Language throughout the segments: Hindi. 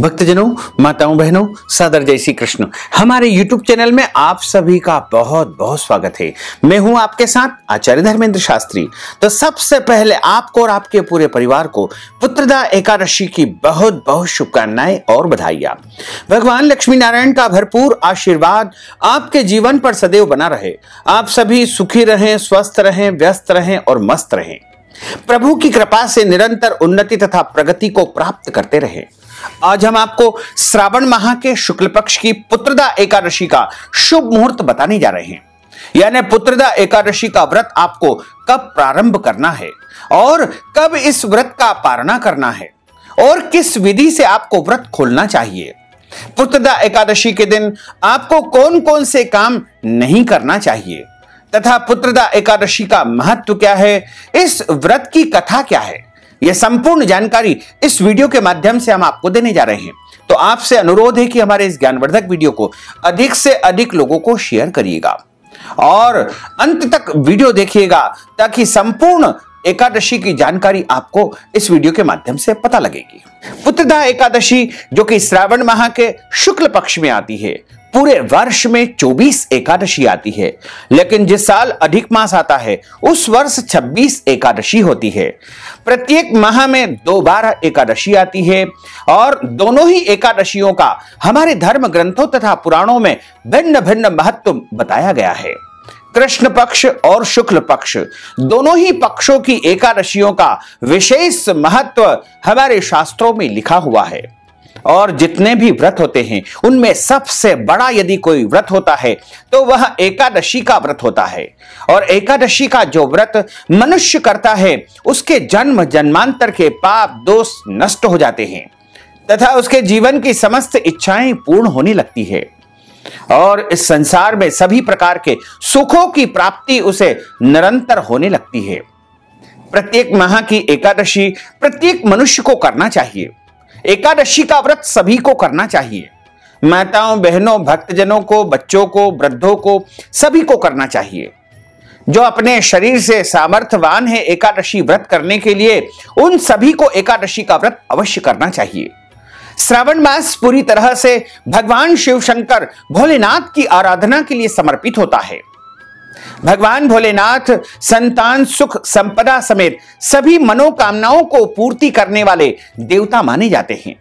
भक्तजनों, माताओं, बहनों, सादर जय श्री कृष्ण। हमारे YouTube चैनल में आप सभी का बहुत बहुत स्वागत है। मैं हूं आपके साथ आचार्य धर्मेंद्र शास्त्री। तो सबसे पहले आपको और आपके पूरे परिवार को पुत्रदा एकादशी की बहुत बहुत शुभकामनाएं और बधाइयां। भगवान लक्ष्मी नारायण का भरपूर आशीर्वाद आपके जीवन पर सदैव बना रहे। आप सभी सुखी रहें, स्वस्थ रहें, व्यस्त रहें और मस्त रहें। प्रभु की कृपा से निरंतर उन्नति तथा प्रगति को प्राप्त करते रहें। आज हम आपको श्रावण माह के शुक्ल पक्ष की पुत्रदा एकादशी का शुभ मुहूर्त बताने जा रहे हैं। यानी पुत्रदा एकादशी का व्रत आपको कब प्रारंभ करना है और कब इस व्रत का पालना करना है और किस विधि से आपको व्रत खोलना चाहिए। पुत्रदा एकादशी के दिन आपको कौन कौन से काम नहीं करना चाहिए तथा पुत्रदा एकादशी का महत्व क्या है, इस व्रत की कथा क्या है, यह संपूर्ण जानकारी इस वीडियो के माध्यम से हम आपको देने जा रहे हैं। तो आपसे अनुरोध है कि हमारे इस ज्ञानवर्धक वीडियो को अधिक से अधिक लोगों को शेयर करिएगा और अंत तक वीडियो देखिएगा ताकि संपूर्ण एकादशी की जानकारी आपको इस वीडियो के माध्यम से पता लगेगी। पुत्रदा एकादशी जो कि श्रावण माह के शुक्ल पक्ष में आती है, पूरे वर्ष में 24 एकादशी आती है, लेकिन जिस साल अधिक मास आता है उस वर्ष 26 एकादशी होती है। प्रत्येक माह में 2 बार एकादशी आती है और दोनों ही एकादशियों का हमारे धर्म ग्रंथों तथा पुराणों में भिन्न भिन्न महत्व बताया गया है। कृष्ण पक्ष और शुक्ल पक्ष दोनों ही पक्षों की एकादशियों का विशेष महत्व हमारे शास्त्रों में लिखा हुआ है। और जितने भी व्रत होते हैं उनमें सबसे बड़ा यदि कोई व्रत होता है तो वह एकादशी का व्रत होता है। और एकादशी का जो व्रत मनुष्य करता है उसके जन्म जन्मांतर के पाप दोष नष्ट हो जाते हैं तथा उसके जीवन की समस्त इच्छाएं पूर्ण होने लगती है और इस संसार में सभी प्रकार के सुखों की प्राप्ति उसे निरंतर होने लगती है। प्रत्येक माह की एकादशी प्रत्येक मनुष्य को करना चाहिए। एकादशी का व्रत सभी को करना चाहिए। माताओं, बहनों, भक्तजनों को, बच्चों को, वृद्धों को, सभी को करना चाहिए। जो अपने शरीर से सामर्थ्यवान है एकादशी व्रत करने के लिए, उन सभी को एकादशी का व्रत अवश्य करना चाहिए। श्रावण मास पूरी तरह से भगवान शिव शंकर भोलेनाथ की आराधना के लिए समर्पित होता है। भगवान भोलेनाथ संतान सुख संपदा समेत सभी मनोकामनाओं को पूर्ति करने वाले देवता माने जाते हैं।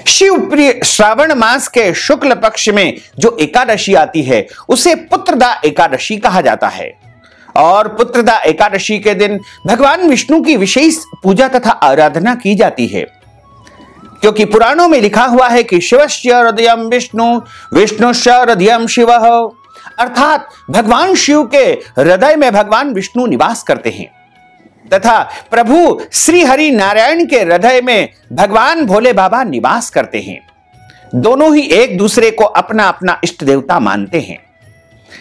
शिव प्रिय श्रावण मास के शुक्ल पक्ष में जो एकादशी आती है उसे पुत्रदा एकादशी कहा जाता है। और पुत्रदा एकादशी के दिन भगवान विष्णु की विशेष पूजा तथा आराधना की जाती है, क्योंकि पुराणों में लिखा हुआ है कि शिवस्य हृदयम विष्णु, विष्णुश्च हृदयम शिवः, अर्थात भगवान शिव के हृदय में भगवान विष्णु निवास करते हैं तथा प्रभु श्री हरि नारायण के हृदय में भगवान भोले बाबा निवास करते हैं। दोनों ही एक दूसरे को अपना अपना इष्ट देवता मानते हैं।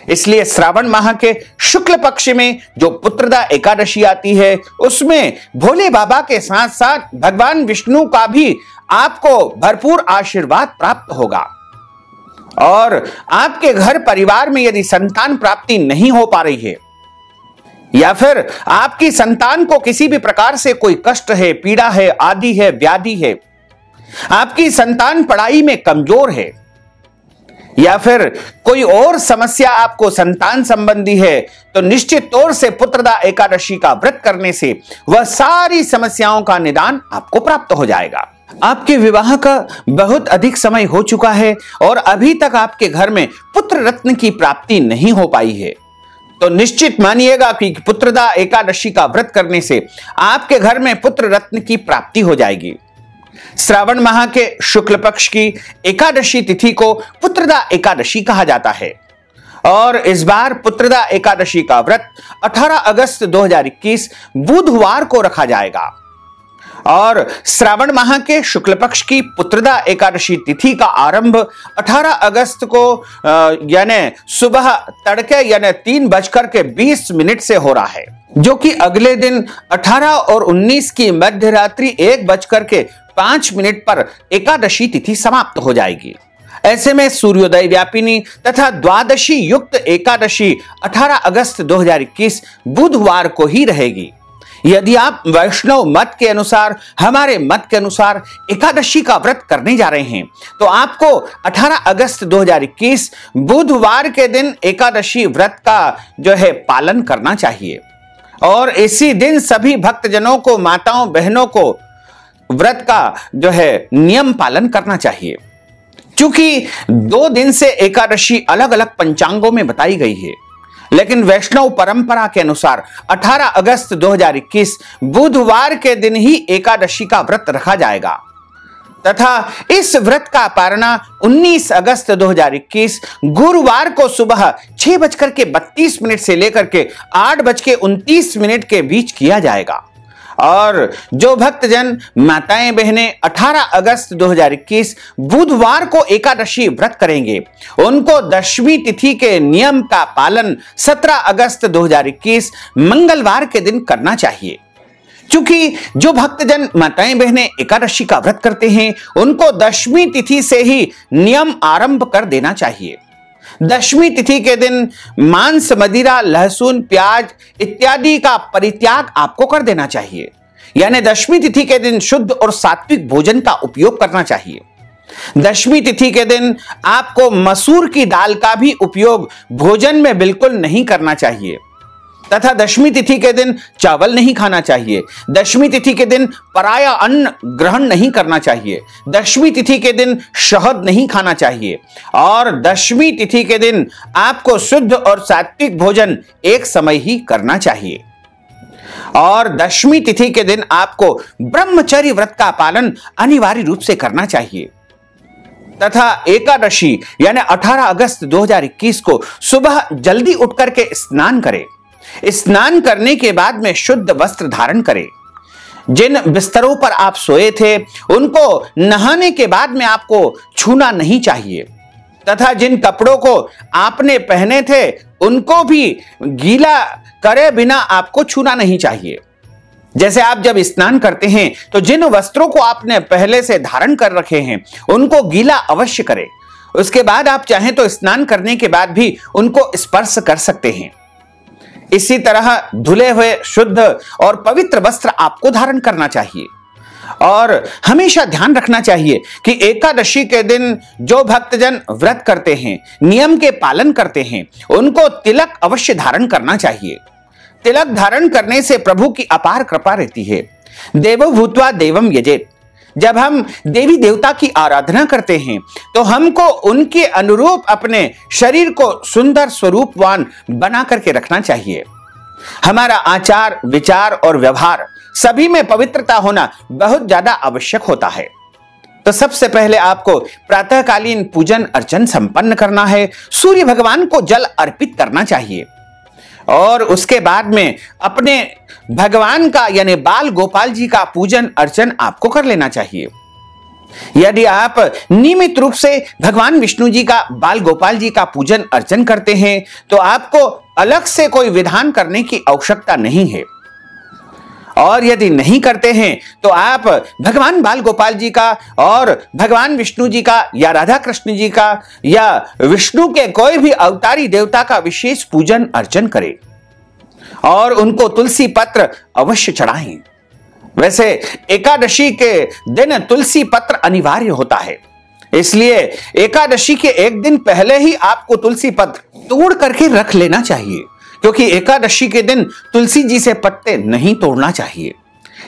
इसलिए श्रावण माह के शुक्ल पक्ष में जो पुत्रदा एकादशी आती है उसमें भोले बाबा के साथ साथ भगवान विष्णु का भी आपको भरपूर आशीर्वाद प्राप्त होगा। और आपके घर परिवार में यदि संतान प्राप्ति नहीं हो पा रही है या फिर आपकी संतान को किसी भी प्रकार से कोई कष्ट है, पीड़ा है, आदि है, व्याधि है, आपकी संतान पढ़ाई में कमजोर है या फिर कोई और समस्या आपको संतान संबंधी है, तो निश्चित तौर से पुत्रदा एकादशी का व्रत करने से वह सारी समस्याओं का निदान आपको प्राप्त हो जाएगा। आपके विवाह का बहुत अधिक समय हो चुका है और अभी तक आपके घर में पुत्र रत्न की प्राप्ति नहीं हो पाई है, तो निश्चित मानिएगा कि पुत्रदा एकादशी का व्रत करने से आपके घर में पुत्र रत्न की प्राप्ति हो जाएगी। श्रावण माह के शुक्ल पक्ष की एकादशी तिथि को पुत्रदा एकादशी कहा जाता है और इस बार पुत्रदा एकादशी का व्रत 18 अगस्त 2021 बुधवार को रखा जाएगा। और श्रावण माह के शुक्ल पक्ष की पुत्रदा एकादशी तिथि का आरंभ 18 अगस्त को यानी सुबह तड़के यानी 3:20 से हो रहा है, जो कि अगले दिन 18 और 19 की मध्य रात्रि 1:05 पर एकादशी तिथि समाप्त हो जाएगी। ऐसे में सूर्योदय व्यापिनी तथा द्वादशी युक्त एकादशी 18 अगस्त 2021 बुधवार को ही रहेगी। यदि आप वैष्णव मत के अनुसार, हमारे मत के अनुसार एकादशी का व्रत करने जा रहे हैं, तो आपको 18 अगस्त 2021 बुधवार के दिन एकादशी व्रत का जो है पालन करना चाहिए। और इसी दिन सभी भक्तजनों को, माताओं बहनों को व्रत का जो है नियम पालन करना चाहिए। क्योंकि 2 दिन से एकादशी अलग अलग पंचांगों में बताई गई है, लेकिन वैष्णव परंपरा के अनुसार 18 अगस्त 2021 बुधवार के दिन ही एकादशी का व्रत रखा जाएगा तथा इस व्रत का पारणा 19 अगस्त 2021 गुरुवार को सुबह 6:32 से लेकर के 8:29 के बीच किया जाएगा। और जो भक्तजन, माताएं बहनें 18 अगस्त 2021 बुधवार को एकादशी व्रत करेंगे, उनको दशमी तिथि के नियम का पालन 17 अगस्त 2021 मंगलवार के दिन करना चाहिए। क्योंकि जो भक्तजन, माताएं बहनें एकादशी का व्रत करते हैं, उनको दशमी तिथि से ही नियम आरंभ कर देना चाहिए। दशमी तिथि के दिन मांस, मदिरा, लहसुन, प्याज इत्यादि का परित्याग आपको कर देना चाहिए। यानी दशमी तिथि के दिन शुद्ध और सात्विक भोजन का उपयोग करना चाहिए। दशमी तिथि के दिन आपको मसूर की दाल का भी उपयोग भोजन में बिल्कुल नहीं करना चाहिए तथा दशमी तिथि के दिन चावल नहीं खाना चाहिए। दशमी तिथि के दिन पराया अन्न ग्रहण नहीं करना चाहिए। दशमी तिथि के दिन शहद नहीं खाना चाहिए और दशमी तिथि के दिन आपको शुद्ध और सात्विक भोजन एक समय ही करना चाहिए। और दशमी तिथि के दिन आपको ब्रह्मचर्य व्रत का पालन अनिवार्य रूप से करना चाहिए तथा एकादशी यानी 18 अगस्त 2021 को सुबह जल्दी उठकर के स्नान करें। स्नान करने के बाद में शुद्ध वस्त्र धारण करें। जिन बिस्तरों पर आप सोए थे, उनको नहाने के बाद में आपको छूना नहीं चाहिए तथा जिन कपड़ों को आपने पहने थे, उनको भी गीला करे बिना आपको छूना नहीं चाहिए। जैसे आप जब स्नान करते हैं, तो जिन वस्त्रों को आपने पहले से धारण कर रखे हैं, उनको गीला अवश्य करें। उसके बाद आप चाहें तो स्नान करने के बाद भी उनको स्पर्श कर सकते हैं। इसी तरह धुले हुए शुद्ध और पवित्र वस्त्र आपको धारण करना चाहिए। और हमेशा ध्यान रखना चाहिए कि एकादशी के दिन जो भक्तजन व्रत करते हैं, नियम के पालन करते हैं, उनको तिलक अवश्य धारण करना चाहिए। तिलक धारण करने से प्रभु की अपार कृपा रहती है। देवो भूत्वा देवम यजेत। जब हम देवी देवता की आराधना करते हैं, तो हमको उनके अनुरूप अपने शरीर को सुंदर स्वरूपवान बना करके रखना चाहिए। हमारा आचार, विचार और व्यवहार सभी में पवित्रता होना बहुत ज्यादा आवश्यक होता है। तो सबसे पहले आपको प्रातःकालीन पूजन अर्चन संपन्न करना है। सूर्य भगवान को जल अर्पित करना चाहिए और उसके बाद में अपने भगवान का यानी बाल गोपाल जी का पूजन अर्चन आपको कर लेना चाहिए। यदि आप नियमित रूप से भगवान विष्णु जी का, बाल गोपाल जी का पूजन अर्चन करते हैं, तो आपको अलग से कोई विधान करने की आवश्यकता नहीं है। और यदि नहीं करते हैं, तो आप भगवान बाल गोपाल जी का और भगवान विष्णु जी का या राधा कृष्ण जी का या विष्णु के कोई भी अवतारी देवता का विशेष पूजन अर्चन करें और उनको तुलसी पत्र अवश्य चढ़ाएं। वैसे एकादशी के दिन तुलसी पत्र अनिवार्य होता है, इसलिए एकादशी के एक दिन पहले ही आपको तुलसी पत्र तोड़ करके रख लेना चाहिए, क्योंकि एकादशी के दिन तुलसी जी से पत्ते नहीं तोड़ना चाहिए।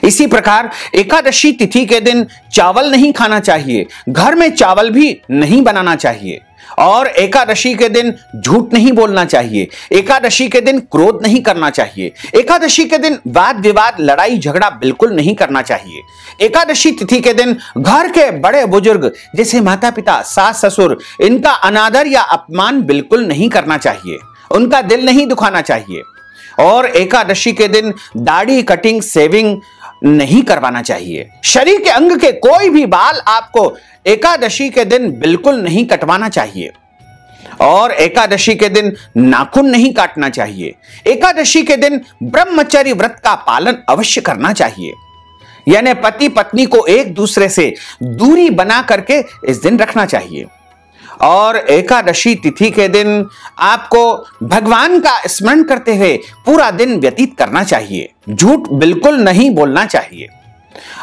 इसी प्रकार एकादशी तिथि के दिन चावल नहीं खाना चाहिए, घर में चावल भी नहीं बनाना चाहिए और एकादशी के दिन झूठ नहीं बोलना चाहिए। एकादशी के दिन क्रोध नहीं करना चाहिए। एकादशी के दिन वाद विवाद, लड़ाई झगड़ा बिल्कुल नहीं करना चाहिए। एकादशी तिथि के दिन घर के बड़े बुजुर्ग जैसे माता पिता, सास ससुर, इनका अनादर या अपमान बिल्कुल नहीं करना चाहिए, उनका दिल नहीं दुखाना चाहिए। और एकादशी के दिन दाढ़ी, कटिंग, सेविंग नहीं करवाना चाहिए। शरीर के अंग के कोई भी बाल आपको एकादशी के दिन बिल्कुल नहीं कटवाना चाहिए और एकादशी के दिन नाखून नहीं काटना चाहिए। एकादशी के दिन ब्रह्मचर्य व्रत का पालन अवश्य करना चाहिए, यानी पति पत्नी को एक दूसरे से दूरी बना करके इस दिन रखना चाहिए। और एकादशी तिथि के दिन आपको भगवान का स्मरण करते हुए पूरा दिन व्यतीत करना चाहिए। झूठ बिल्कुल नहीं बोलना चाहिए।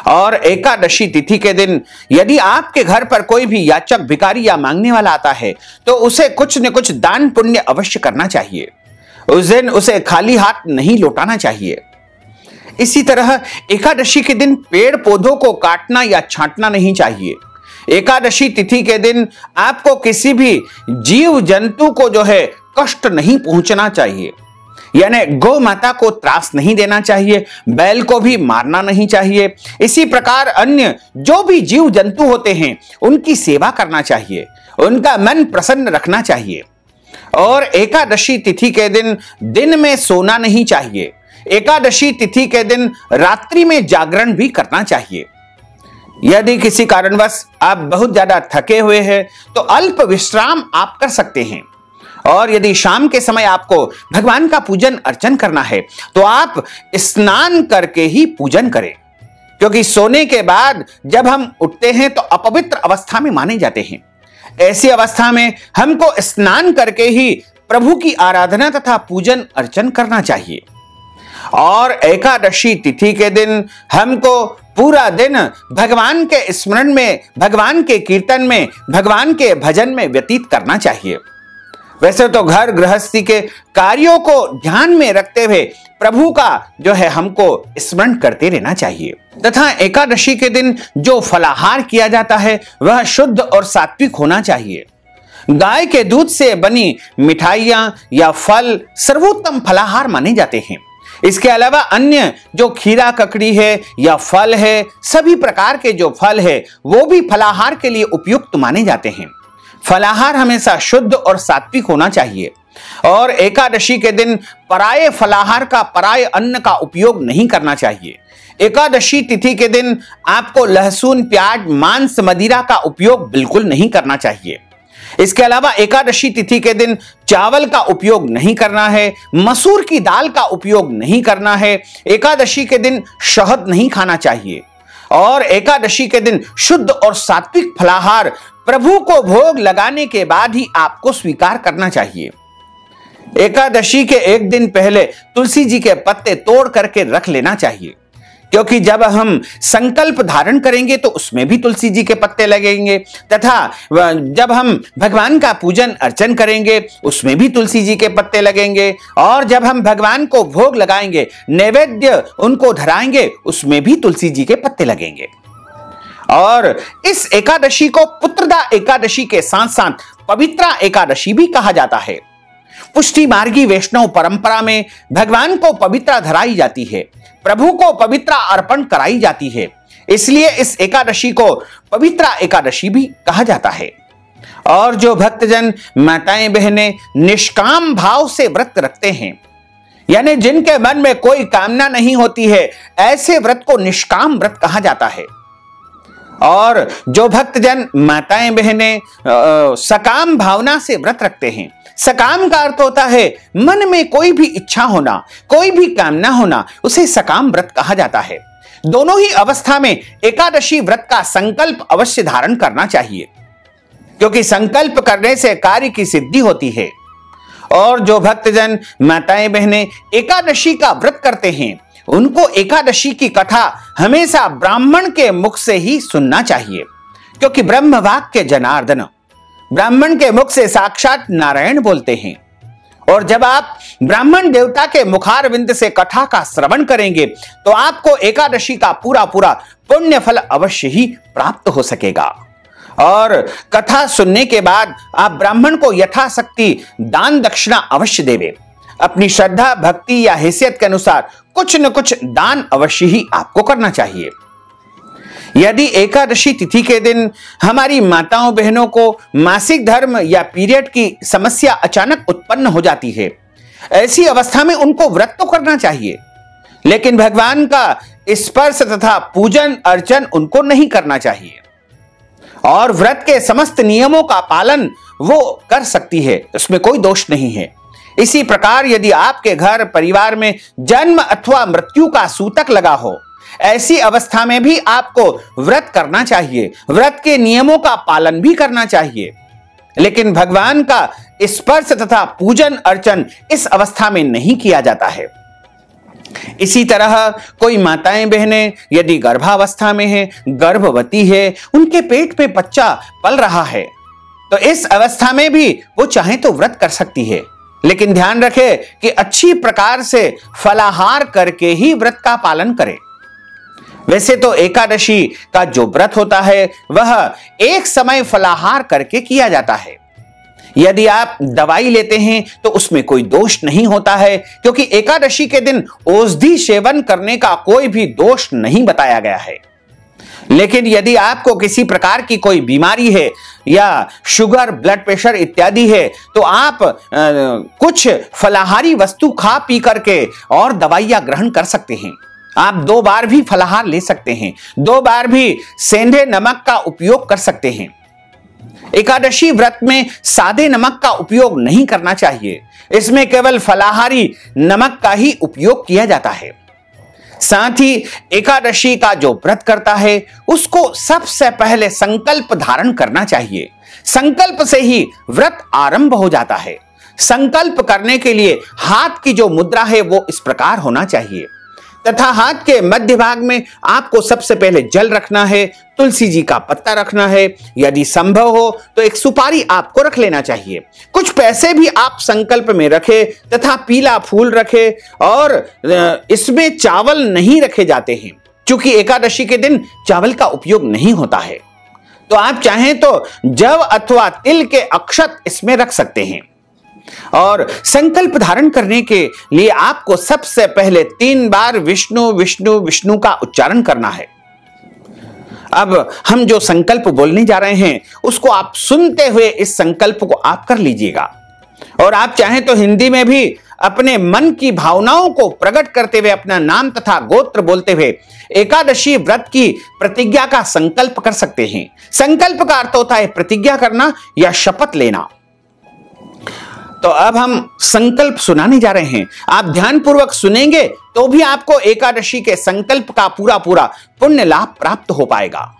और एकादशी तिथि के दिन यदि आपके घर पर कोई भी याचक, भिखारी या मांगने वाला आता है तो उसे कुछ न कुछ दान पुण्य अवश्य करना चाहिए। उस दिन उसे खाली हाथ नहीं लौटाना चाहिए। इसी तरह एकादशी के दिन पेड़ पौधों को काटना या छांटना नहीं चाहिए। एकादशी तिथि के दिन आपको किसी भी जीव जंतु को जो है कष्ट नहीं पहुंचना चाहिए, यानी गौ माता को त्रास नहीं देना चाहिए, बैल को भी मारना नहीं चाहिए। इसी प्रकार अन्य जो भी जीव जंतु होते हैं उनकी सेवा करना चाहिए, उनका मन प्रसन्न रखना चाहिए। और एकादशी तिथि के दिन में सोना नहीं चाहिए। एकादशी तिथि के दिन रात्रि में जागरण भी करना चाहिए। यदि किसी कारणवश आप बहुत ज्यादा थके हुए हैं तो अल्प विश्राम आप कर सकते हैं। और यदि शाम के समय आपको भगवान का पूजन अर्चन करना है तो आप स्नान करके ही पूजन करें, क्योंकि सोने के बाद जब हम उठते हैं तो अपवित्र अवस्था में माने जाते हैं। ऐसी अवस्था में हमको स्नान करके ही प्रभु की आराधना तथा पूजन अर्चन करना चाहिए। और एकादशी तिथि के दिन हमको पूरा दिन भगवान के स्मरण में, भगवान के कीर्तन में, भगवान के भजन में व्यतीत करना चाहिए। वैसे तो घर गृहस्थी के कार्यों को ध्यान में रखते हुए प्रभु का जो है हमको स्मरण करते रहना चाहिए। तथा एकादशी के दिन जो फलाहार किया जाता है वह शुद्ध और सात्विक होना चाहिए। गाय के दूध से बनी मिठाइयां या फल सर्वोत्तम फलाहार माने जाते हैं। इसके अलावा अन्य जो खीरा ककड़ी है या फल है, सभी प्रकार के जो फल है वो भी फलाहार के लिए उपयुक्त माने जाते हैं। फलाहार हमेशा शुद्ध और सात्विक होना चाहिए। और एकादशी के दिन पराये फलाहार का, पराये अन्न का उपयोग नहीं करना चाहिए। एकादशी तिथि के दिन आपको लहसुन, प्याज, मांस, मदिरा का उपयोग बिल्कुल नहीं करना चाहिए। इसके अलावा एकादशी तिथि के दिन चावल का उपयोग नहीं करना है, मसूर की दाल का उपयोग नहीं करना है। एकादशी के दिन शहद नहीं खाना चाहिए। और एकादशी के दिन शुद्ध और सात्विक फलाहार प्रभु को भोग लगाने के बाद ही आपको स्वीकार करना चाहिए। एकादशी के एक दिन पहले तुलसी जी के पत्ते तोड़ करके रख लेना चाहिए, क्योंकि जब हम संकल्प धारण करेंगे तो उसमें भी तुलसी जी के पत्ते लगेंगे, तथा जब हम भगवान का पूजन अर्चन करेंगे उसमें भी तुलसी जी के पत्ते लगेंगे, और जब हम भगवान को भोग लगाएंगे, नैवेद्य उनको धराएंगे, उसमें भी तुलसी जी के पत्ते लगेंगे। और इस एकादशी को पुत्रदा एकादशी के साथ साथ पवित्रा एकादशी भी कहा जाता है। पुष्टि मार्गी वैष्णव परंपरा में भगवान को पवित्रा धराई जाती है, प्रभु को पवित्रा अर्पण कराई जाती है, इसलिए इस एकादशी को पवित्रा एकादशी भी कहा जाता है। और जो भक्तजन, माताएं, बहनें निष्काम भाव से व्रत रखते हैं, यानी जिनके मन में कोई कामना नहीं होती है, ऐसे व्रत को निष्काम व्रत कहा जाता है। और जो भक्तजन, माताएं, बहनें सकाम भावना से व्रत रखते हैं, सकाम का अर्थ होता है मन में कोई भी इच्छा होना, कोई भी कामना होना, उसे सकाम व्रत कहा जाता है। दोनों ही अवस्था में एकादशी व्रत का संकल्प अवश्य धारण करना चाहिए, क्योंकि संकल्प करने से कार्य की सिद्धि होती है। और जो भक्तजन, माताएं, बहनें एकादशी का व्रत करते हैं, उनको एकादशी की कथा हमेशा ब्राह्मण के मुख से ही सुनना चाहिए, क्योंकि ब्रह्म वाक्य जनार्दन, ब्राह्मण के मुख से साक्षात नारायण बोलते हैं। और जब आप ब्राह्मण देवता के मुखारविंद से कथा का श्रवण करेंगे तो आपको एकादशी का पूरा पूरा पुण्य फल अवश्य ही प्राप्त हो सकेगा। और कथा सुनने के बाद आप ब्राह्मण को यथाशक्ति दान दक्षिणा अवश्य देवें। अपनी श्रद्धा, भक्ति या हैसियत के अनुसार कुछ न कुछ दान अवश्य ही आपको करना चाहिए। यदि एकादशी तिथि के दिन हमारी माताओं बहनों को मासिक धर्म या पीरियड की समस्या अचानक उत्पन्न हो जाती है, ऐसी अवस्था में उनको व्रत तो करना चाहिए, लेकिन भगवान का स्पर्श तथा पूजन अर्चन उनको नहीं करना चाहिए। और व्रत के समस्त नियमों का पालन वो कर सकती है, उसमें कोई दोष नहीं है। इसी प्रकार यदि आपके घर परिवार में जन्म अथवा मृत्यु का सूतक लगा हो, ऐसी अवस्था में भी आपको व्रत करना चाहिए, व्रत के नियमों का पालन भी करना चाहिए। लेकिन भगवान का स्पर्श तथा पूजन अर्चन इस अवस्था में नहीं किया जाता है। इसी तरह कोई माताएं बहनें यदि गर्भावस्था में है, गर्भवती है, उनके पेट में बच्चा पल रहा है, तो इस अवस्था में भी वो चाहे तो व्रत कर सकती है, लेकिन ध्यान रखे कि अच्छी प्रकार से फलाहार करके ही व्रत का पालन करें। वैसे तो एकादशी का जो व्रत होता है वह एक समय फलाहार करके किया जाता है। यदि आप दवाई लेते हैं तो उसमें कोई दोष नहीं होता है, क्योंकि एकादशी के दिन औषधि सेवन करने का कोई भी दोष नहीं बताया गया है। लेकिन यदि आपको किसी प्रकार की कोई बीमारी है या शुगर, ब्लड प्रेशर इत्यादि है, तो आप कुछ फलाहारी वस्तु खा पी करके और दवाइयां ग्रहण कर सकते हैं। आप 2 बार भी फलाहार ले सकते हैं, 2 बार भी सेंधे नमक का उपयोग कर सकते हैं। एकादशी व्रत में सादे नमक का उपयोग नहीं करना चाहिए, इसमें केवल फलाहारी नमक का ही उपयोग किया जाता है। साथ ही एकादशी का जो व्रत करता है उसको सबसे पहले संकल्प धारण करना चाहिए। संकल्प से ही व्रत आरंभ हो जाता है। संकल्प करने के लिए हाथ की जो मुद्रा है वो इस प्रकार होना चाहिए, तथा हाथ के मध्य भाग में आपको सबसे पहले जल रखना है, तुलसी जी का पत्ता रखना है, यदि संभव हो तो एक सुपारी आपको रख लेना चाहिए। कुछ पैसे भी आप संकल्प में रखें तथा पीला फूल रखें, और इसमें चावल नहीं रखे जाते हैं, क्योंकि एकादशी के दिन चावल का उपयोग नहीं होता है। तो आप चाहें तो जव अथवा तिल के अक्षत इसमें रख सकते हैं। और संकल्प धारण करने के लिए आपको सबसे पहले 3 बार विष्णु विष्णु विष्णु का उच्चारण करना है। अब हम जो संकल्प बोलने जा रहे हैं उसको आप सुनते हुए इस संकल्प को आप कर लीजिएगा, और आप चाहें तो हिंदी में भी अपने मन की भावनाओं को प्रकट करते हुए अपना नाम तथा गोत्र बोलते हुए एकादशी व्रत की प्रतिज्ञा का संकल्प कर सकते हैं। संकल्प का अर्थ होता है प्रतिज्ञा करना या शपथ लेना। तो अब हम संकल्प सुनाने जा रहे हैं, आप ध्यानपूर्वक सुनेंगे तो भी आपको एकादशी के संकल्प का पूरा पुण्य लाभ प्राप्त हो पाएगा।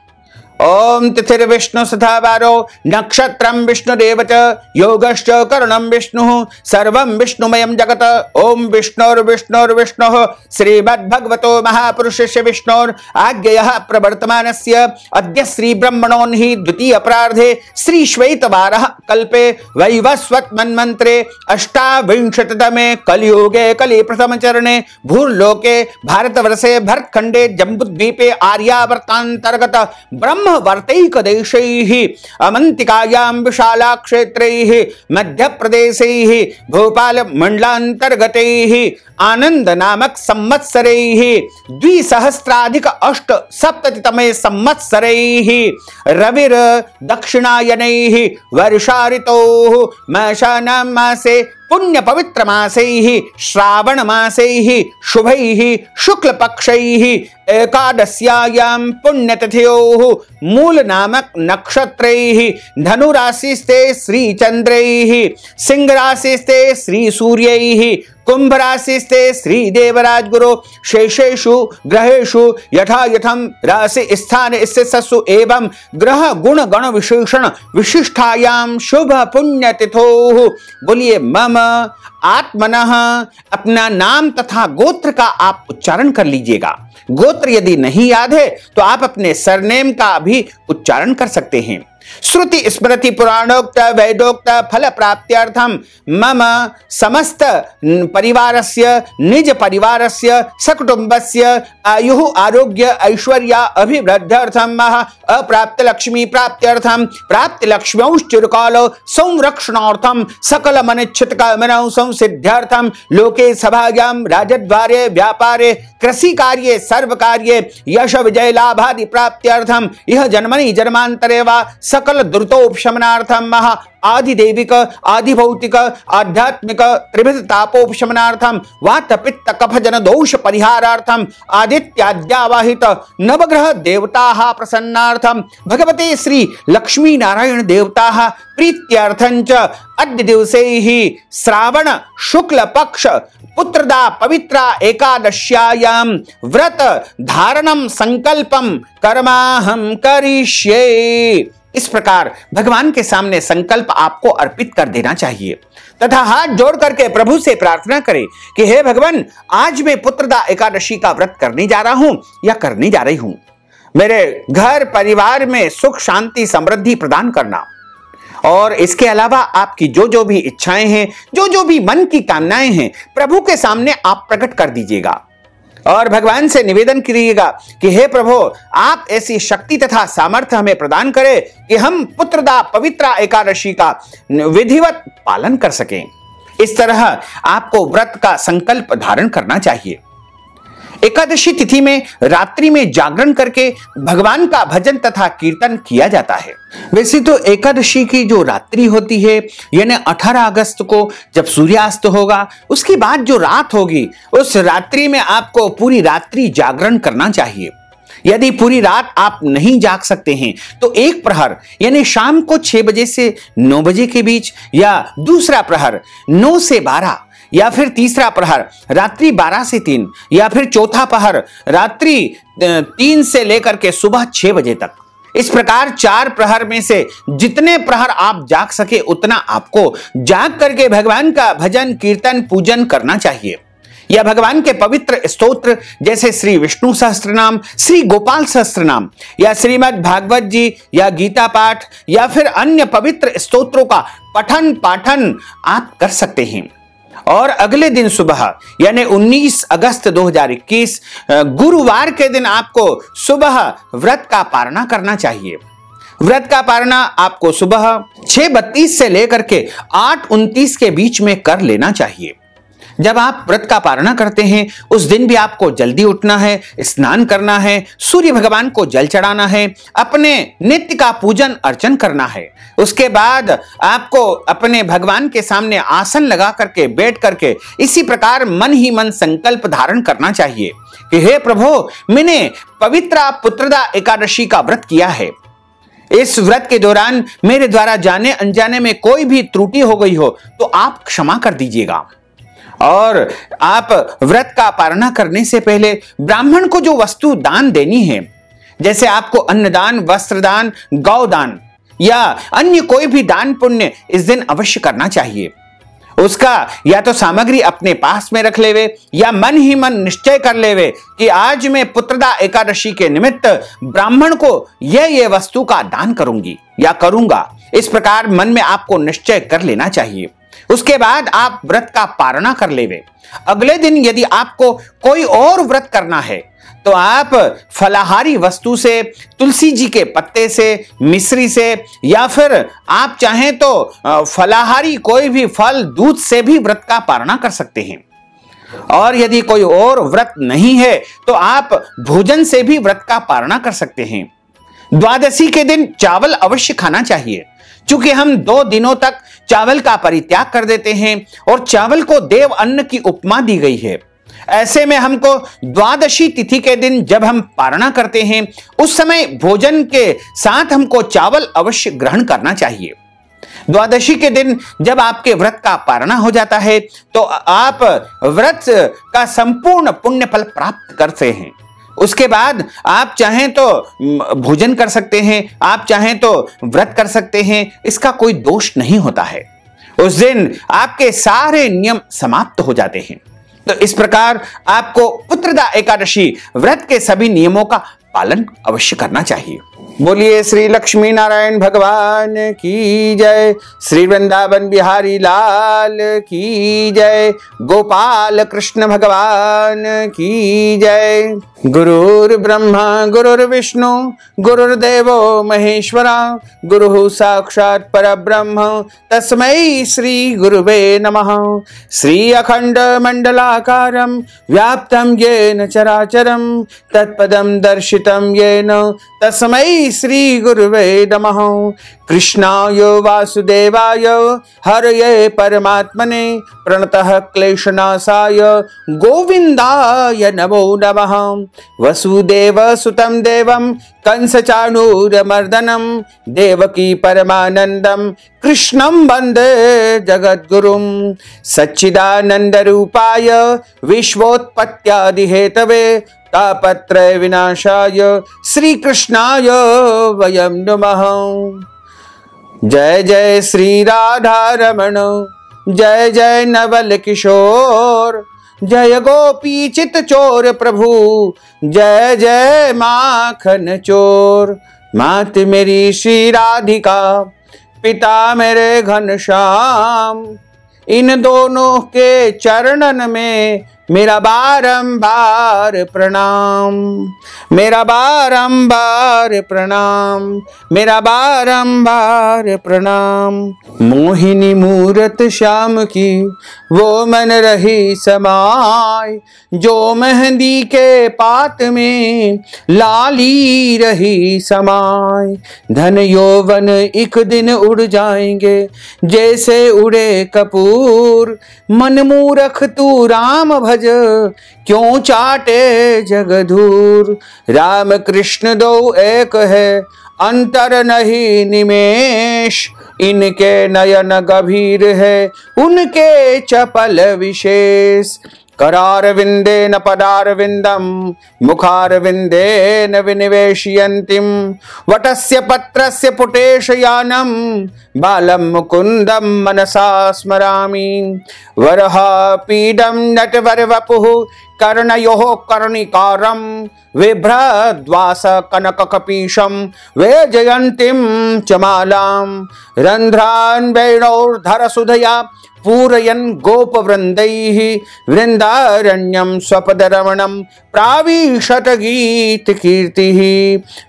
ओम तिथिर्विष्णु सदा वारो नक्षत्रम विष्णुदेव च योगश्च करणं विष्णुः सर्वं विष्णुमयं जगत्। ओम विष्णुर्विष्णुर्विष्णुः श्रीमद्भगवतो महापुरुषस्य विष्णोर् आज्ञयः प्रवर्तमानस्य अद्य श्री ब्रह्मणोन्हि द्वितीय प्रार्धे श्री श्वेतवारः कल्पे वैवस्वत मन्वन्त्रे अष्टाविंशतितमे कलियुगे कलि प्रथम चरणे भूर्लोके भारतवर्षे भरतखण्डे जम्बूद्वीपे आर्यावर्तान्तर्गत ब्रह्म वर्तैक देशैः अमन्तिकायां विशाला क्षेत्रैः मध्य प्रदेशैः भोपाल मंडलांतर्गतैः आनंद नामक संवत्सरैः 2000+870तमे संवत्सरैः रविर दक्षिणायनैः वर्षा ऋतोः मासानां मासे पुण्य पवित्र मासैः श्रावण मासैः शुभैः शुक्ल पक्षैः एकादश्यायां पुण्यतिथयोः मूल नामक नक्षत्रैः धनुराशिस्ते श्री चंद्रैः सिंह राशिस्ते श्री सूर्यैः कुंभ राशिस्ते श्री देवराज गुरु शेषेषु ग्रहेषु यथा यथम राशि स्थान स्थितसु एवं ग्रह गुण गण विशेषण विशिष्टायाम शुभ पुण्य तिथोः। बोलिए मम आत्मनः। अपना नाम तथा गोत्र का आप उच्चारण कर लीजिएगा। गोत्र यदि नहीं याद है तो आप अपने सरनेम का भी उच्चारण कर सकते हैं। श्रुति स्मृति पुराणोक्त वैदोक्त फल प्राप्त्यर्थम मम समस्त परिवारस्य निज परिवारस्य सकुटुंबस्य आयु आरोग्य ऐश्वर्य अभिवृद्ध्यर्थम अप्राप्त लक्ष्मी प्राप्त्यर्थम प्राप्त लक्ष्म्यौश्चिरकाल संरक्षणार्थम सकल मनिच्छित कामनाओं संसिद्ध्यर्थम लोके सभायां राजद्वारे व्यापारे कृषि कार्ये सर्व कार्ये यश विजय लाभादि प्राप्त्यर्थम यह जन्मनि जन्मांतरे वा सकल द्रुतोपशमनार्थम महा आदिदेविक आदिभौतिक आध्यात्मिक त्रिविध तापोपशमनार्थम वात पित्त कफ जन दोष परिहारार्थम आदित्याद्यावाहित नवग्रह देवताः प्रसन्नार्थम भगवते श्री लक्ष्मी नारायण देवताः प्रीत्यर्थं च अद्य दिवसे ही श्रावण शुक्ल पक्ष पुत्रदा पवित्रा एकादश्यायां व्रत धारणम संकल्पम कर्माहं करिष्ये। इस प्रकार भगवान के सामने संकल्प आपको अर्पित कर देना चाहिए तथा हाथ जोड़ करके प्रभु से प्रार्थना करें कि हे भगवान, आज मैं पुत्रदा एकादशी का व्रत करने जा रहा हूं या करने जा रही हूं। मेरे घर परिवार में सुख शांति समृद्धि प्रदान करना, और इसके अलावा आपकी जो भी इच्छाएं हैं, जो भी मन की कामनाएं हैं, प्रभु के सामने आप प्रकट कर दीजिएगा और भगवान से निवेदन करिएगा कि हे प्रभु, आप ऐसी शक्ति तथा सामर्थ्य हमें प्रदान करें कि हम पुत्रदा पवित्र एकादशी का विधिवत पालन कर सकें। इस तरह आपको व्रत का संकल्प धारण करना चाहिए। एकादशी तिथि में रात्रि में जागरण करके भगवान का भजन तथा कीर्तन किया जाता है। वैसे तो एकादशी की जो रात्रि होती है, यानी 18 अगस्त को जब सूर्यास्त होगा, उसके बाद जो रात होगी, उस रात्रि में आपको पूरी रात्रि जागरण करना चाहिए। यदि पूरी रात आप नहीं जाग सकते हैं तो एक प्रहर यानी शाम को 6 बजे से 9 बजे के बीच, या दूसरा प्रहर 9 से 12, या फिर तीसरा प्रहर रात्रि 12 से 3, या फिर चौथा प्रहर रात्रि 3 से लेकर के सुबह 6 बजे तक। इस प्रकार 4 प्रहर में से जितने प्रहर आप जाग सके उतना आपको जाग करके भगवान का भजन कीर्तन पूजन करना चाहिए। या भगवान के पवित्र स्तोत्र जैसे श्री विष्णु सहस्त्रनाम, श्री गोपाल सहस्त्रनाम, या श्रीमद् भागवत जी, या गीता पाठ, या फिर अन्य पवित्र स्तोत्रों का पठन पाठन आप कर सकते हैं। और अगले दिन सुबह यानी 19 अगस्त 2021 गुरुवार के दिन आपको सुबह व्रत का पारणा करना चाहिए। व्रत का पारणा आपको सुबह 6:32 से लेकर के 8:29 के बीच में कर लेना चाहिए। जब आप व्रत का पारणा करते हैं उस दिन भी आपको जल्दी उठना है, स्नान करना है, सूर्य भगवान को जल चढ़ाना है, अपने नित्य का पूजन अर्चन करना है। उसके बाद आपको अपने भगवान के सामने आसन लगा करके बैठ करके इसी प्रकार मन ही मन संकल्प धारण करना चाहिए कि हे प्रभु, मैंने पवित्र पुत्रदा एकादशी का व्रत किया है। इस व्रत के दौरान मेरे द्वारा जाने अनजाने में कोई भी त्रुटि हो गई हो तो आप क्षमा कर दीजिएगा। और आप व्रत का पारणा करने से पहले ब्राह्मण को जो वस्तु दान देनी है, जैसे आपको अन्नदान, वस्त्रदान, गौदान या अन्य कोई भी दान पुण्य इस दिन अवश्य करना चाहिए। उसका या तो सामग्री अपने पास में रख लेवे या मन ही मन निश्चय कर लेवे कि आज मैं पुत्रदा एकादशी के निमित्त ब्राह्मण को यह वस्तु का दान करूंगी या करूंगा। इस प्रकार मन में आपको निश्चय कर लेना चाहिए। उसके बाद आप व्रत का पारणा कर लेवे। अगले दिन यदि आपको कोई और व्रत करना है तो आप फलाहारी वस्तु से, तुलसी जी के पत्ते से, मिश्री से, या फिर आप चाहें तो फलाहारी कोई भी फल, दूध से भी व्रत का पारणा कर सकते हैं। और यदि कोई और व्रत नहीं है तो आप भोजन से भी व्रत का पारणा कर सकते हैं। द्वादशी के दिन चावल अवश्य खाना चाहिए, क्योंकि हम 2 दिनों तक चावल का परित्याग कर देते हैं और चावल को देव अन्न की उपमा दी गई है। ऐसे में हमको द्वादशी तिथि के दिन जब हम पारणा करते हैं उस समय भोजन के साथ हमको चावल अवश्य ग्रहण करना चाहिए। द्वादशी के दिन जब आपके व्रत का पारणा हो जाता है तो आप व्रत का संपूर्ण पुण्य फल प्राप्त करते हैं। उसके बाद आप चाहें तो भोजन कर सकते हैं, आप चाहें तो व्रत कर सकते हैं, इसका कोई दोष नहीं होता है। उस दिन आपके सारे नियम समाप्त हो जाते हैं। तो इस प्रकार आपको पुत्रदा एकादशी व्रत के सभी नियमों का पालन अवश्य करना चाहिए। बोलिए श्री लक्ष्मी नारायण भगवान की जय, श्री वृंदावन बिहारी लाल की जय, गोपाल कृष्ण भगवान की जय। गुरुर् ब्रह्मा गुरुर्विष्णु गुरुर्देवो महेश्वरा, गुरुः साक्षात् परब्रह्म तस्मै श्री गुरुवे नमः। श्री अखंड मंडलाकारं व्याप्तं येन चराचरं तत्पदं दर्शितं येन तस्मै श्री गुरुवे नमः। कृष्णाय वासुदेवाय हरये परमात्मने प्रणतः क्लेशनाशाय गोविन्दाय नमो नमः। वसुदेव सुतं देवं कंसचाणूरमर्दनं देवकी परमानन्दं कृष्णं वन्दे जगद्गुरुं। सच्चिदानन्दरूपाय विश्वोत्पत्त्यादिहेतवे तापत्रय विनाशाय श्री कृष्णाय वयं नमः। जय जय श्री राधा रमण, जय जय नवल किशोर, जय गोपी चित चोर प्रभु, जय जय माखन चोर। मात मेरी श्री राधिका, पिता मेरे घनश्याम, इन दोनों के चरणन में मेरा बारंबार प्रणाम, मेरा बारंबार प्रणाम, मेरा बारंबार प्रणाम। मोहिनी मूरत श्याम की वो मन रही समाय, जो मेहंदी के पात में लाली रही समाय। धन यौवन एक दिन उड़ जाएंगे जैसे उड़े कपूर, मन मूरख तू राम भज क्यों चाटे जगधूर। राम कृष्ण दो एक है अंतर नहीं निमेष, इनके नयन गभीर है उनके चपल विशेष। करार विंदेन पदार विंदम, मुखार विंदेन विनिवेशयन्तिम, वटस्य पत्रस्य पुटेशयानम, बालम मुकुंदम मनसा स्मरामि। वरह पीडम नटवर वपुः कर्णयोः कर्णिकारं, विभ्रद्वास कनक कपीशम वे जयंतीम चमालाम। रंध्रान वेणोर्धर सुधया पूरयन् गोप वृंदैः, वृंदारण्यम स्वपदरमणम प्राविशत गीत कीर्तिः।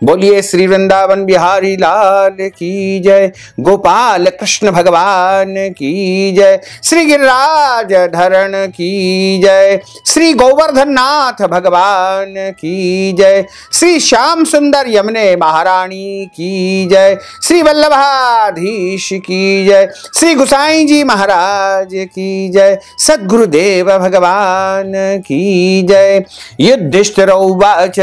बोलिए श्री वृंदावन बिहारी लाल की जय, गोपाल कृष्ण भगवान की जय, श्री गिरिराज धरण की जय, श्री गोवर्धन नाथ भगवान की जय, श्री श्याम सुंदर यमुने महारानी की जय, श्री वल्लभाधीश की जय, श्री गुसाई जी महाराज की जय, सद्गुरुदेव भगवान की जय। युधिष्ठिर उवाच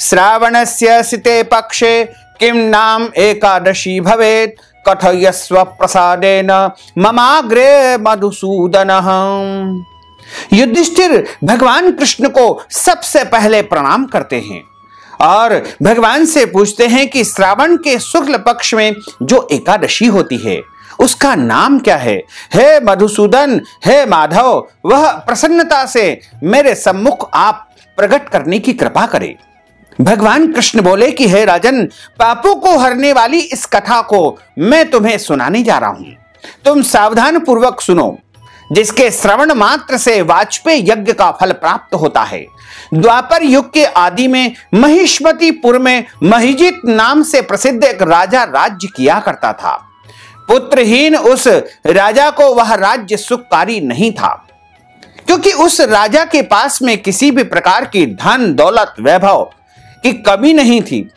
श्रावणस्य सिते पक्षे किं नाम एकादशी भवेत्, कथयस्व प्रसादेन ममाग्रे मधुसूदनः। युधिष्ठिर भगवान कृष्ण को सबसे पहले प्रणाम करते हैं और भगवान से पूछते हैं कि श्रावण के शुक्ल पक्ष में जो एकादशी होती है उसका नाम क्या है। हे मधुसूदन, हे माधव, वह प्रसन्नता से मेरे सम्मुख आप प्रकट करने की कृपा करें। भगवान कृष्ण बोले कि हे राजन, पापों को हरने वाली इस कथा को मैं तुम्हें सुनाने जा रहा हूं, तुम सावधान पूर्वक सुनो। जिसके श्रवण मात्र से वाजपेयी यज्ञ का फल प्राप्त होता है। द्वापर युग के आदि में महिष्मतीपुर में महिजित नाम से प्रसिद्ध एक राजा राज्य किया करता था। पुत्रहीन उस राजा को वह राज्य सुखकारी नहीं था, क्योंकि उस राजा के पास में किसी भी प्रकार की धन दौलत वैभव की कमी नहीं थी।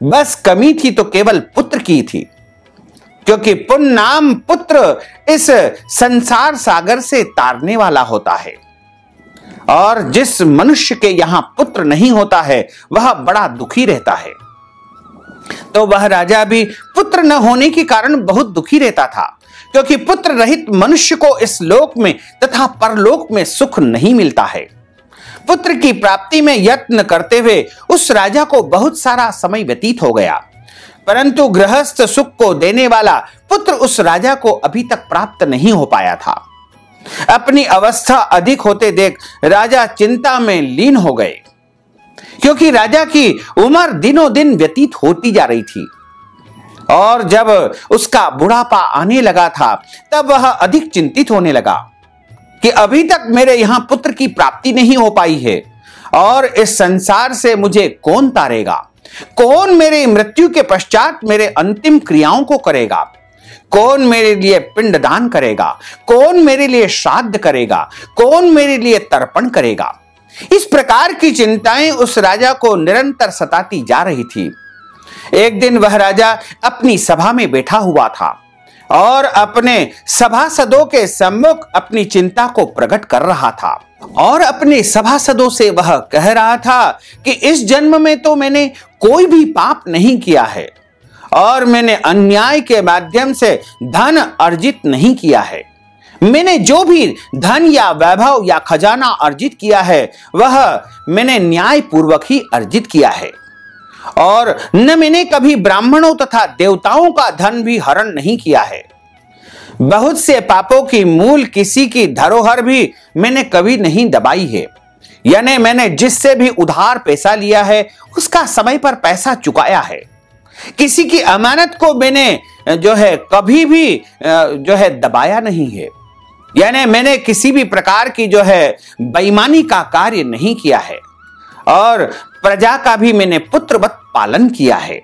बस कमी थी तो केवल पुत्र की थी, क्योंकि पुण्य नाम पुत्र इस संसार सागर से तारने वाला होता है। और जिस मनुष्य के यहां पुत्र नहीं होता है वह बड़ा दुखी रहता है। तो वह राजा भी पुत्र न होने के कारण बहुत दुखी रहता था, क्योंकि पुत्र रहित मनुष्य को इस लोक में तथा परलोक में सुख नहीं मिलता है। पुत्र की प्राप्ति में यत्न करते हुए उस राजा को बहुत सारा समय व्यतीत हो गया, परंतु गृहस्थ सुख को देने वाला पुत्र उस राजा को अभी तक प्राप्त नहीं हो पाया था। अपनी अवस्था अधिक होते देख राजा चिंता में लीन हो गए, क्योंकि राजा की उम्र दिनों दिन व्यतीत होती जा रही थी। और जब उसका बुढ़ापा आने लगा था तब वह अधिक चिंतित होने लगा कि अभी तक मेरे यहां पुत्र की प्राप्ति नहीं हो पाई है, और इस संसार से मुझे कौन तारेगा, कौन मेरी मृत्यु के पश्चात मेरे अंतिम क्रियाओं को करेगा, कौन मेरे लिए पिंडदान करेगा, कौन मेरे लिए श्राद्ध करेगा, कौन मेरे लिए तर्पण करेगा। इस प्रकार की चिंताएं उस राजा को निरंतर सताती जा रही थी। एक दिन वह राजा अपनी सभा में बैठा हुआ था और अपने सभासदों के सम्मुख अपनी चिंता को प्रकट कर रहा था, और अपने सभासदों से वह कह रहा था कि इस जन्म में तो मैंने कोई भी पाप नहीं किया है, और मैंने अन्याय के माध्यम से धन अर्जित नहीं किया है। मैंने जो भी धन या वैभव या खजाना अर्जित किया है वह मैंने न्याय पूर्वक ही अर्जित किया है, और न मैंने कभी ब्राह्मणों तथा देवताओं का धन भी हरण नहीं किया है। बहुत से पापों की मूल किसी की धरोहर भी मैंने कभी नहीं दबाई है, यानी मैंने जिससे भी उधार पैसा लिया है उसका समय पर पैसा चुकाया है। किसी की अमानत को मैंने कभी भी दबाया नहीं है, यानी मैंने किसी भी प्रकार की बेईमानी का कार्य नहीं किया है, और प्रजा का भी मैंने पुत्रवत पालन किया है,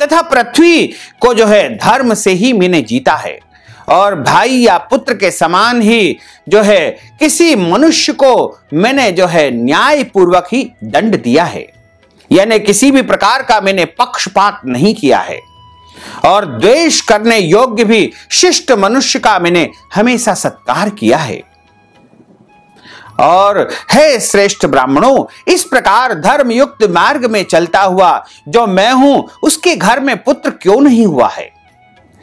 तथा पृथ्वी को धर्म से ही मैंने जीता है, और भाई या पुत्र के समान ही किसी मनुष्य को मैंने न्याय पूर्वक ही दंड दिया है, यानी किसी भी प्रकार का मैंने पक्षपात नहीं किया है, और द्वेष करने योग्य भी शिष्ट मनुष्य का मैंने हमेशा सत्कार किया है। और हे श्रेष्ठ ब्राह्मणों, इस प्रकार धर्मयुक्त मार्ग में चलता हुआ जो मैं हूं उसके घर में पुत्र क्यों नहीं हुआ है?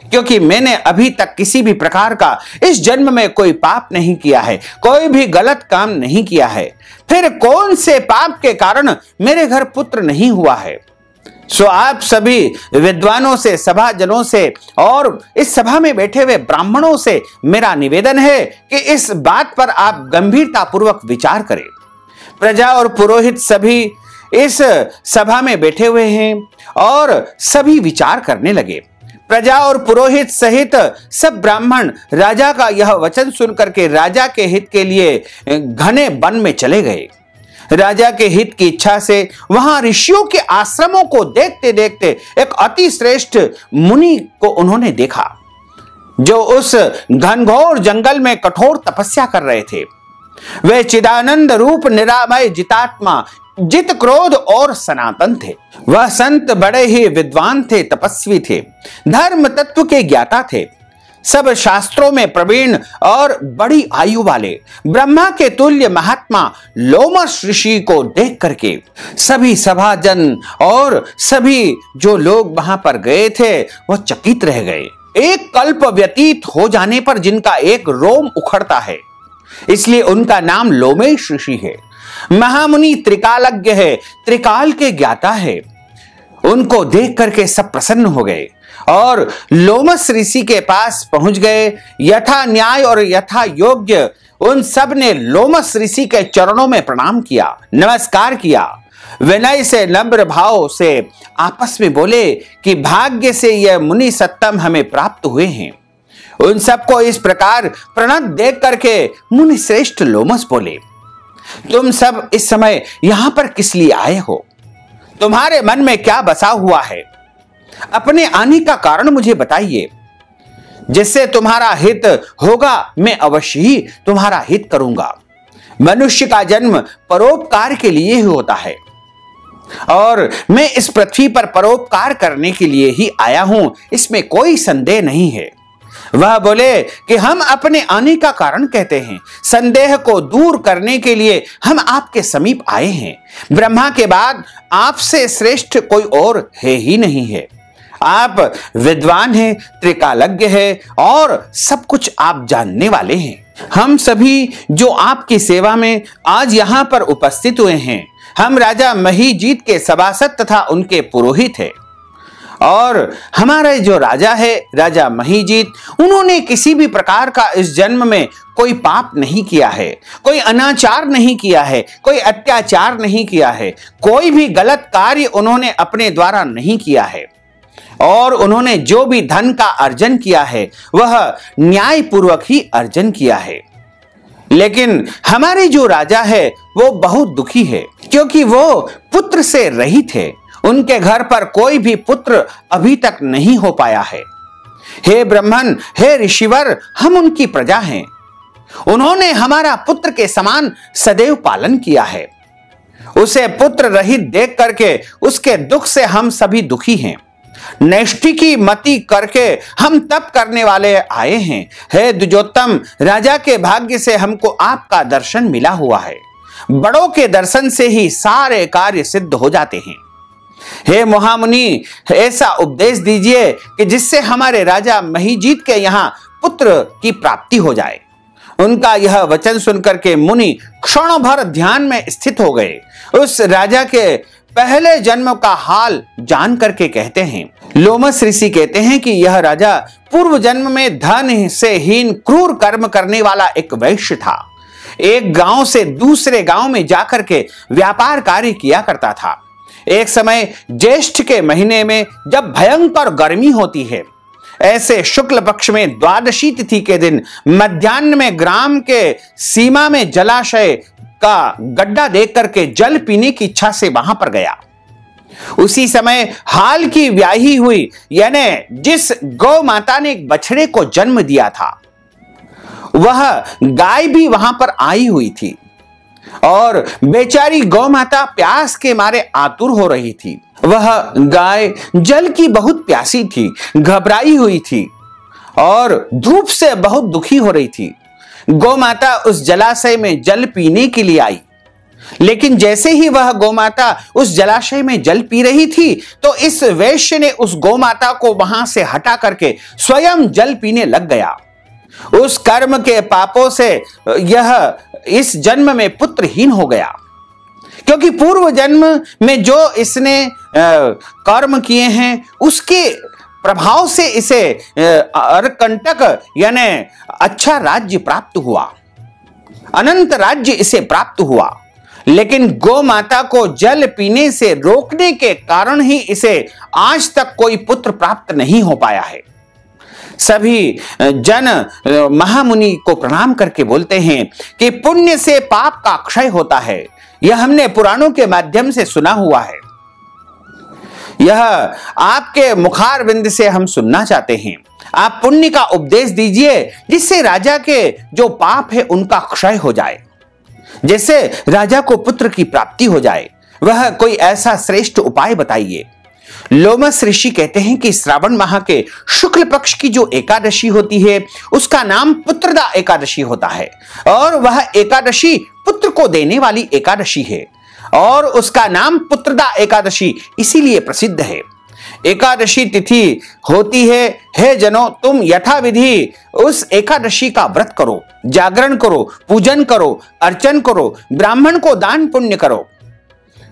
क्योंकि मैंने अभी तक किसी भी प्रकार का इस जन्म में कोई पाप नहीं किया है, कोई भी गलत काम नहीं किया है। फिर कौन से पाप के कारण मेरे घर पुत्र नहीं हुआ है? सो आप सभी विद्वानों से, सभाजनों से और इस सभा में बैठे हुए ब्राह्मणों से मेरा निवेदन है कि इस बात पर आप गंभीरता पूर्वक विचार करें। प्रजा और पुरोहित सभी इस सभा में बैठे हुए हैं और सभी विचार करने लगे। प्रजा और पुरोहित सहित सब ब्राह्मण राजा का यह वचन सुनकर के राजा के हित के लिए घने वन में चले गए। राजा के हित की इच्छा से वहां ऋषियों के आश्रमों को देखते देखते एक अति श्रेष्ठ मुनि को उन्होंने देखा, जो उस घनघोर जंगल में कठोर तपस्या कर रहे थे। वे चिदानंद रूप निरामय जितात्मा, जित क्रोध और सनातन थे। वह संत बड़े ही विद्वान थे, तपस्वी थे, धर्म तत्व के ज्ञाता थे, सब शास्त्रों में प्रवीण और बड़ी आयु वाले ब्रह्मा के तुल्य महात्मा लोमस ऋषि को देख करके सभी सभाजन और सभी जो लोग वहां पर गए थे वह चकित रह गए। एक कल्प व्यतीत हो जाने पर जिनका एक रोम उखड़ता है, इसलिए उनका नाम लोमेश ऋषि है। महामुनि त्रिकालज्ञ है, त्रिकाल के ज्ञाता है। उनको देख करके सब प्रसन्न हो गए और लोमस ऋषि के पास पहुंच गए। यथा न्याय और यथा योग्य उन सब ने लोमस ऋषि के चरणों में प्रणाम किया, नमस्कार किया। विनय से, नम्र भाव से आपस में बोले कि भाग्य से यह मुनि सत्तम हमें प्राप्त हुए हैं। उन सबको इस प्रकार प्रणत देख करके मुनि श्रेष्ठ लोमस बोले, तुम सब इस समय यहां पर किस लिए आए हो? तुम्हारे मन में क्या बसा हुआ है? अपने आने का कारण मुझे बताइए, जिससे तुम्हारा हित होगा मैं अवश्य ही तुम्हारा हित करूंगा। मनुष्य का जन्म परोपकार के लिए ही होता है और मैं इस पृथ्वी पर परोपकार करने के लिए ही आया हूं, इसमें कोई संदेह नहीं है। वह बोले कि हम अपने आने का कारण कहते हैं, संदेह को दूर करने के लिए हम आपके समीप आए हैं। ब्रह्मा के बाद आपसे श्रेष्ठ कोई और है ही नहीं है। आप विद्वान हैं, त्रिकालज्ञ हैं और सब कुछ आप जानने वाले हैं। हम सभी जो आपकी सेवा में आज यहाँ पर उपस्थित हुए हैं, हम राजा महीजीत के सभासद तथा उनके पुरोहित हैं। और हमारे जो राजा है, राजा महीजीत, उन्होंने किसी भी प्रकार का इस जन्म में कोई पाप नहीं किया है, कोई अनाचार नहीं किया है, कोई अत्याचार नहीं किया है, कोई भी गलत कार्य उन्होंने अपने द्वारा नहीं किया है। और उन्होंने जो भी धन का अर्जन किया है वह न्याय पूर्वक ही अर्जन किया है। लेकिन हमारे जो राजा है वो बहुत दुखी है, क्योंकि वो पुत्र से रहित है। उनके घर पर कोई भी पुत्र अभी तक नहीं हो पाया है। हे ब्राह्मण, हे ऋषिवर, हम उनकी प्रजा हैं। उन्होंने हमारा पुत्र के समान सदैव पालन किया है। उसे पुत्र रहित देख करके उसके दुख से हम सभी दुखी हैं। नैष्ठि की मति करके हम तप करने वाले आए हैं। हे द्विजोत्तम, राजा के भाग्य से हमको आपका दर्शन मिला हुआ है। बड़ों के दर्शन से ही सारे कार्य सिद्ध हो जाते हैं। हे महामुनि, ऐसा उपदेश दीजिए कि जिससे हमारे राजा महीजीत के यहाँ पुत्र की प्राप्ति हो जाए। उनका यह वचन सुनकर के मुनि क्षणों भर ध्यान में स्थित हो गए। उस राजा के पहले जन्म का हाल जान करके कहते हैं, लोमस ऋषि कहते हैं कि यह राजा पूर्व जन्म में धन से हीन क्रूर कर्म करने वाला एक वैश्य था। एक गांव से दूसरे गांव में जाकर के व्यापार कार्य किया करता था। एक समय ज्येष्ठ के महीने में जब भयंकर गर्मी होती है, ऐसे शुक्ल पक्ष में द्वादशी तिथि के दिन मध्याह्न में ग्राम के सीमा में जलाशय का गड्ढा देख करके जल पीने की इच्छा से वहां पर गया। उसी समय हाल की ब्याही हुई, यानी जिस गौ माता ने एक बछड़े को जन्म दिया था, वह गाय भी वहां पर आई हुई थी और बेचारी गौ माता प्यास के मारे आतुर हो रही थी। वह गाय जल की बहुत प्यासी थी, घबराई हुई थी और धूप से बहुत दुखी हो रही थी। गौ माता उस जलाशय में जल पीने के लिए आई, लेकिन जैसे ही वह गौ माता उस जलाशय में जल पी रही थी तो इस वैश्य ने उस गौ माता को वहां से हटा करके स्वयं जल पीने लग गया। उस कर्म के पापों से यह इस जन्म में पुत्रहीन हो गया, क्योंकि पूर्व जन्म में जो इसने कर्म किए हैं उसके प्रभाव से इसे अरकंटक यानी अच्छा राज्य प्राप्त हुआ, अनंत राज्य इसे प्राप्त हुआ। लेकिन गौ माता को जल पीने से रोकने के कारण ही इसे आज तक कोई पुत्र प्राप्त नहीं हो पाया है। सभी जन महामुनि को प्रणाम करके बोलते हैं कि पुण्य से पाप का क्षय होता है। यह हमने पुराणों के माध्यम से सुना हुआ है। यह आपके मुखारविंद से हम सुनना चाहते हैं। आप पुण्य का उपदेश दीजिए जिससे राजा के जो पाप है उनका क्षय हो जाए, जैसे राजा को पुत्र की प्राप्ति हो जाए। वह कोई ऐसा श्रेष्ठ उपाय बताइए। लोमस ऋषि कहते हैं कि श्रावण माह के शुक्ल पक्ष की जो एकादशी होती है उसका नाम पुत्रदा एकादशी होता है और वह एकादशी पुत्र को देने वाली एकादशी है और उसका नाम पुत्रदा एकादशी इसीलिए प्रसिद्ध है। एकादशी तिथि होती है, हे जनों, तुम यथाविधि उस एकादशी का व्रत करो, जागरण करो, पूजन करो, अर्चन करो, ब्राह्मण को दान पुण्य करो।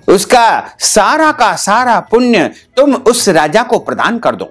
उसका सारा का सारा पुण्य तुम उस राजा को प्रदान कर दो।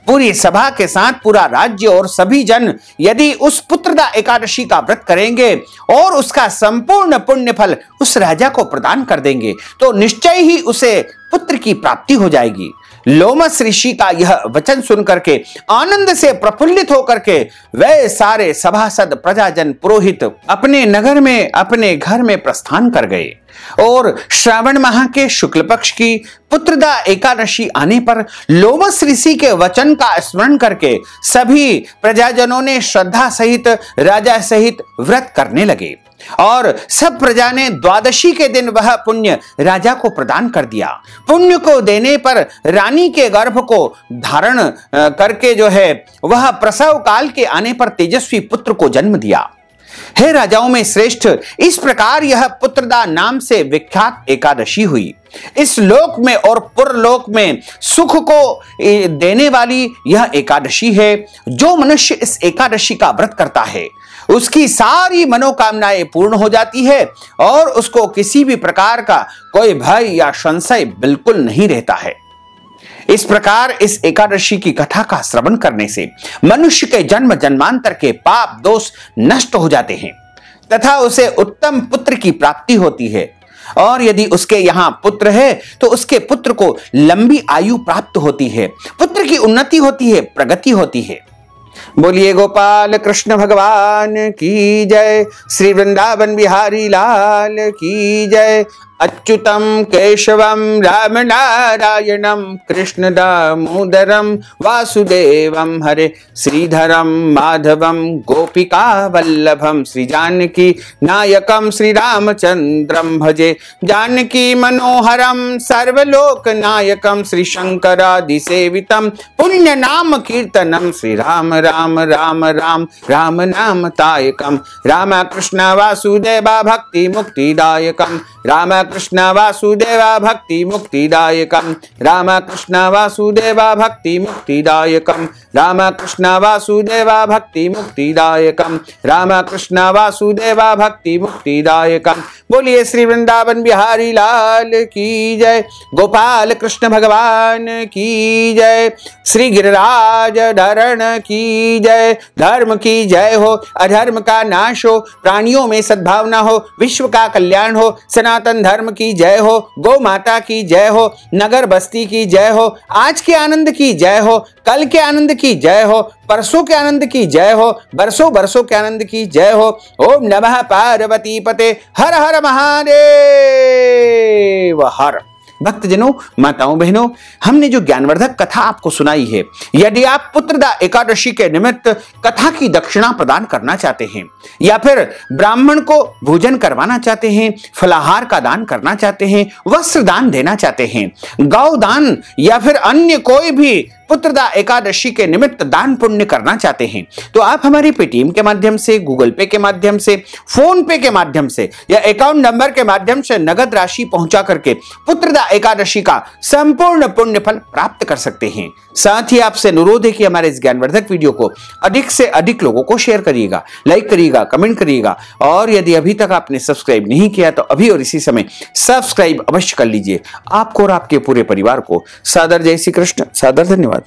पूरी सभा के साथ पूरा राज्य और सभी जन यदि उस पुत्रदा एकादशी का व्रत करेंगे और उसका संपूर्ण पुण्य फल उस राजा को प्रदान कर देंगे तो निश्चय ही उसे पुत्र की प्राप्ति हो जाएगी। लोमस ऋषि का यह वचन सुनकर के आनंद से प्रफुल्लित होकर के वे सारे सभासद, प्रजाजन, पुरोहित अपने नगर में, अपने घर में प्रस्थान कर गए और श्रावण माह के शुक्ल पक्ष की पुत्रदा एकादशी आने पर लोमस ऋषि के वचन का स्मरण करके सभी प्रजाजनों ने श्रद्धा सहित राजा सहित व्रत करने लगे और सब प्रजा ने द्वादशी के दिन वह पुण्य राजा को प्रदान कर दिया। पुण्य को देने पर रानी के गर्भ को धारण करके जो है वह प्रसव काल के आने पर तेजस्वी पुत्र को जन्म दिया। हे राजाओं में श्रेष्ठ, इस प्रकार यह पुत्रदा नाम से विख्यात एकादशी हुई। इस लोक में और पुरलोक में सुख को देने वाली यह एकादशी है। जो मनुष्य इस एकादशी का व्रत करता है उसकी सारी मनोकामनाएं पूर्ण हो जाती है और उसको किसी भी प्रकार का कोई भय या संशय बिल्कुल नहीं रहता है। इस प्रकार इस एकादशी की कथा का श्रवण करने से मनुष्य के जन्म जन्मांतर के पाप दोष नष्ट हो जाते हैं तथा उसे उत्तम पुत्र की प्राप्ति होती है और यदि उसके यहाँ पुत्र है तो उसके पुत्र को लंबी आयु प्राप्त होती है, पुत्र की उन्नति होती है, प्रगति होती है। बोलिए गोपाल कृष्ण भगवान की जय, श्री वृंदावन बिहारी लाल की जय। अच्युतम केशवम राम नारायणम कृष्ण दामोदरम वासुदेवम हरे श्रीधरम माधवम गोपिका वल्लभम श्री जानकी नायकम श्री रामचंद्रम भजे। जानकी मनोहरम सर्वलोक नायकम श्री शंकरादि सेवितम पुण्य नाम कीर्तनम श्री राम राम राम राम राम नाम तायकम। राम कृष्ण वासुदेवा भक्ति मुक्तिदायकम राम कृष्ण वासुदेवा भक्ति मुक्तिदायकम, राम कृष्ण वासुदेवा भक्ति मुक्तिदायकम, राम कृष्ण वासुदेवा भक्ति मुक्तिदायकम, राम कृष्ण वासुदेवा भक्ति मुक्तिदायकम। बोलिए श्री वृंदावन बिहारी लाल की जय, गोपाल कृष्ण भगवान की जय, श्री गिरिराज धरण की जय। धर्म की जय हो, अधर्म का नाश हो, प्राणियों में सद्भावना हो, विश्व का कल्याण हो, सनातन धर्म की जय हो, गौ माता की जय हो, नगर बस्ती की जय हो, आज के आनंद की जय हो, कल के आनंद की जय हो, परसों के आनंद की जय हो, बरसों बरसों के आनंद की जय हो। ओम नमः पार्वती पते, हर हर महादेव हर। भक्तजनों, माताओं बहनों, हमने जो ज्ञानवर्धक कथा आपको सुनाई है, यदि आप पुत्रदा एकादशी के निमित्त कथा की दक्षिणा प्रदान करना चाहते हैं या फिर ब्राह्मण को भोजन करवाना चाहते हैं, फलाहार का दान करना चाहते हैं, वस्त्र दान देना चाहते हैं, गौ दान या फिर अन्य कोई भी पुत्रदा एकादशी के निमित्त दान पुण्य करना चाहते हैं, तो आप हमारी पेटीएम के माध्यम से, गूगल पे के माध्यम से, फोन पे के माध्यम से या अकाउंट नंबर के माध्यम से नगद राशि पहुंचा करके पुत्रदा एकादशी का संपूर्ण पुण्य फल प्राप्त कर सकते हैं। साथ ही आपसे अनुरोध है कि हमारे इस ज्ञानवर्धक वीडियो को अधिक से अधिक लोगों को शेयर करिएगा, लाइक करिएगा, कमेंट करिएगा, और यदि अभी तक आपने सब्सक्राइब नहीं किया तो अभी और इसी समय सब्सक्राइब अवश्य कर लीजिए। आपको और आपके पूरे परिवार को सादर जय श्री कृष्ण, सादर धन्यवाद।